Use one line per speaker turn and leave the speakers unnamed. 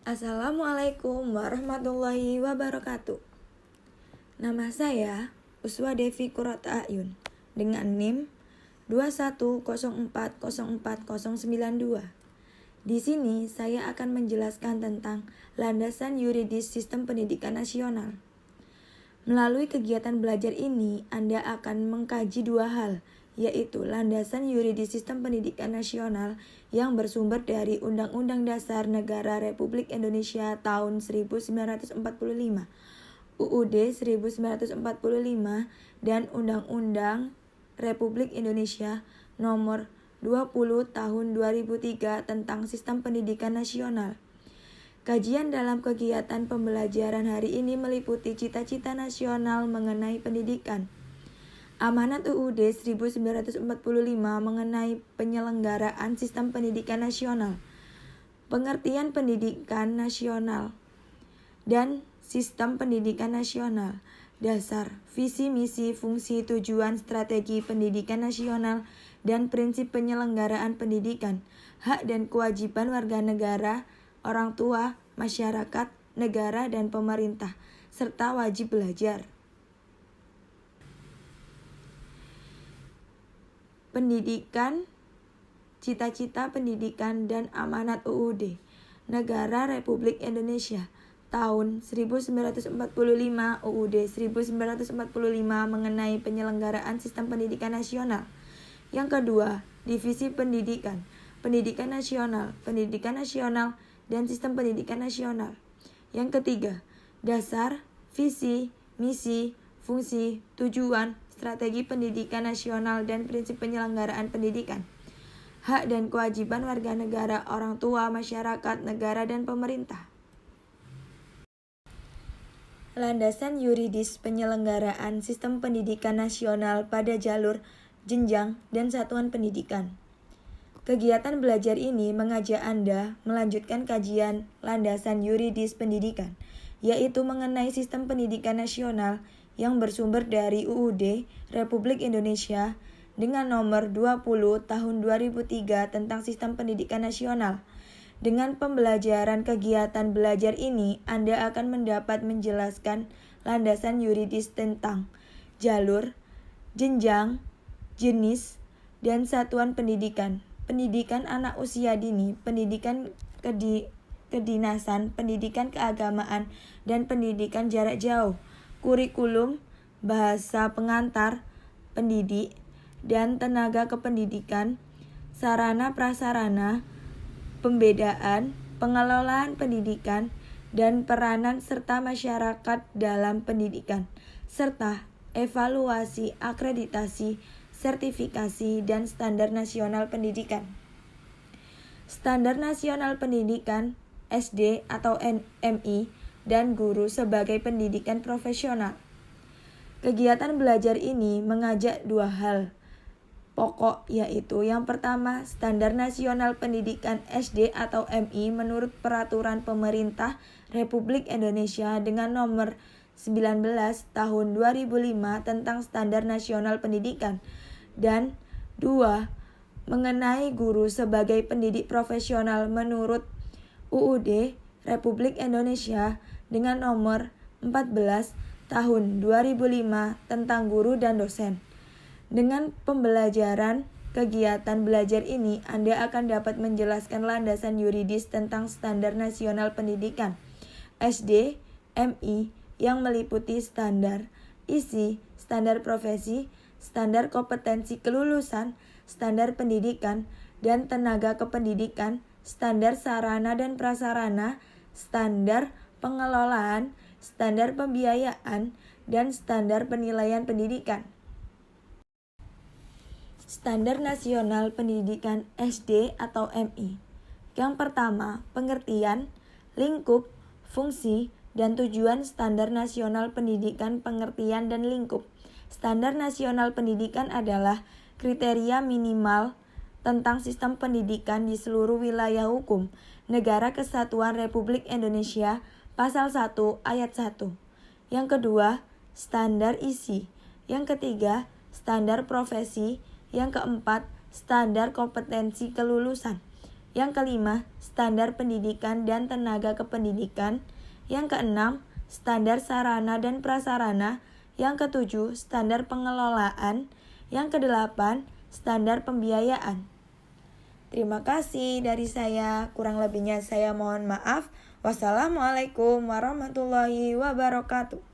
Assalamualaikum warahmatullahi wabarakatuh. Nama saya Uswa Devi Qurrata A'yun dengan NIM 210404092. Di sini saya akan menjelaskan tentang landasan yuridis sistem pendidikan nasional. Melalui kegiatan belajar ini, Anda akan mengkaji dua hal, yaitu landasan yuridis sistem pendidikan nasional yang bersumber dari Undang-Undang Dasar Negara Republik Indonesia tahun 1945, UUD 1945, dan Undang-Undang Republik Indonesia Nomor 20 Tahun 2003 tentang Sistem Pendidikan Nasional. Kajian dalam kegiatan pembelajaran hari ini meliputi cita-cita nasional mengenai pendidikan. Amanat UUD 1945 mengenai penyelenggaraan sistem pendidikan nasional, pengertian pendidikan nasional, dan sistem pendidikan nasional, dasar, visi, misi, fungsi, tujuan, strategi pendidikan nasional, dan prinsip penyelenggaraan pendidikan, hak dan kewajiban warga negara, orang tua, masyarakat, negara, dan pemerintah, serta wajib belajar. Pendidikan, cita-cita pendidikan dan amanat UUD Negara Republik Indonesia tahun 1945, UUD 1945 mengenai penyelenggaraan sistem pendidikan nasional. Yang kedua, divisi pendidikan, pendidikan nasional, dan sistem pendidikan nasional. Yang ketiga, dasar, visi, misi, fungsi, tujuan, strategi pendidikan nasional, dan prinsip penyelenggaraan pendidikan, hak dan kewajiban warga negara, orang tua, masyarakat, negara, dan pemerintah. Landasan yuridis penyelenggaraan sistem pendidikan nasional pada jalur, jenjang, dan satuan pendidikan. Kegiatan belajar ini mengajak Anda melanjutkan kajian landasan yuridis pendidikan, yaitu mengenai sistem pendidikan nasional yang bersumber dari UUD Republik Indonesia dengan nomor 20 tahun 2003 tentang sistem pendidikan nasional. Dengan pembelajaran kegiatan belajar ini, Anda akan mendapat menjelaskan landasan yuridis tentang jalur, jenjang, jenis, dan satuan pendidikan, pendidikan anak usia dini, pendidikan kedinasan, pendidikan keagamaan, dan pendidikan jarak jauh, kurikulum, bahasa pengantar, pendidik, dan tenaga kependidikan, sarana prasarana, pembedaan, pengelolaan pendidikan, dan peranan serta masyarakat dalam pendidikan, serta evaluasi, akreditasi, sertifikasi, dan standar nasional pendidikan. Standar nasional pendidikan, SD atau MI, dan guru sebagai pendidikan profesional. Kegiatan belajar ini mengajak dua hal pokok, yaitu yang pertama, standar nasional pendidikan SD atau MI menurut peraturan pemerintah Republik Indonesia dengan nomor 19 tahun 2005 tentang standar nasional pendidikan, dan dua, mengenai guru sebagai pendidik profesional menurut UUD Republik Indonesia dengan nomor 14 tahun 2005 tentang guru dan dosen. Dengan pembelajaran kegiatan belajar ini, Anda akan dapat menjelaskan landasan yuridis tentang standar nasional pendidikan SD, MI yang meliputi standar isi, standar profesi, standar kompetensi kelulusan, standar pendidikan dan tenaga kependidikan, standar sarana dan prasarana, standar pengelolaan, standar pembiayaan, dan standar penilaian pendidikan. Standar Nasional Pendidikan SD atau MI. Yang pertama, pengertian, lingkup, fungsi, dan tujuan standar nasional pendidikan. Pengertian dan lingkup. Standar nasional pendidikan adalah kriteria minimal tentang sistem pendidikan di seluruh wilayah hukum Negara Kesatuan Republik Indonesia, Pasal 1 Ayat 1. Yang kedua, standar isi. Yang ketiga, standar profesi. Yang keempat, standar kompetensi kelulusan. Yang kelima, standar pendidikan dan tenaga kependidikan. Yang keenam, standar sarana dan prasarana. Yang ketujuh, standar pengelolaan. Yang kedelapan, standar pembiayaan. Terima kasih dari saya. Kurang lebihnya saya mohon maaf. Wassalamualaikum warahmatullahi wabarakatuh.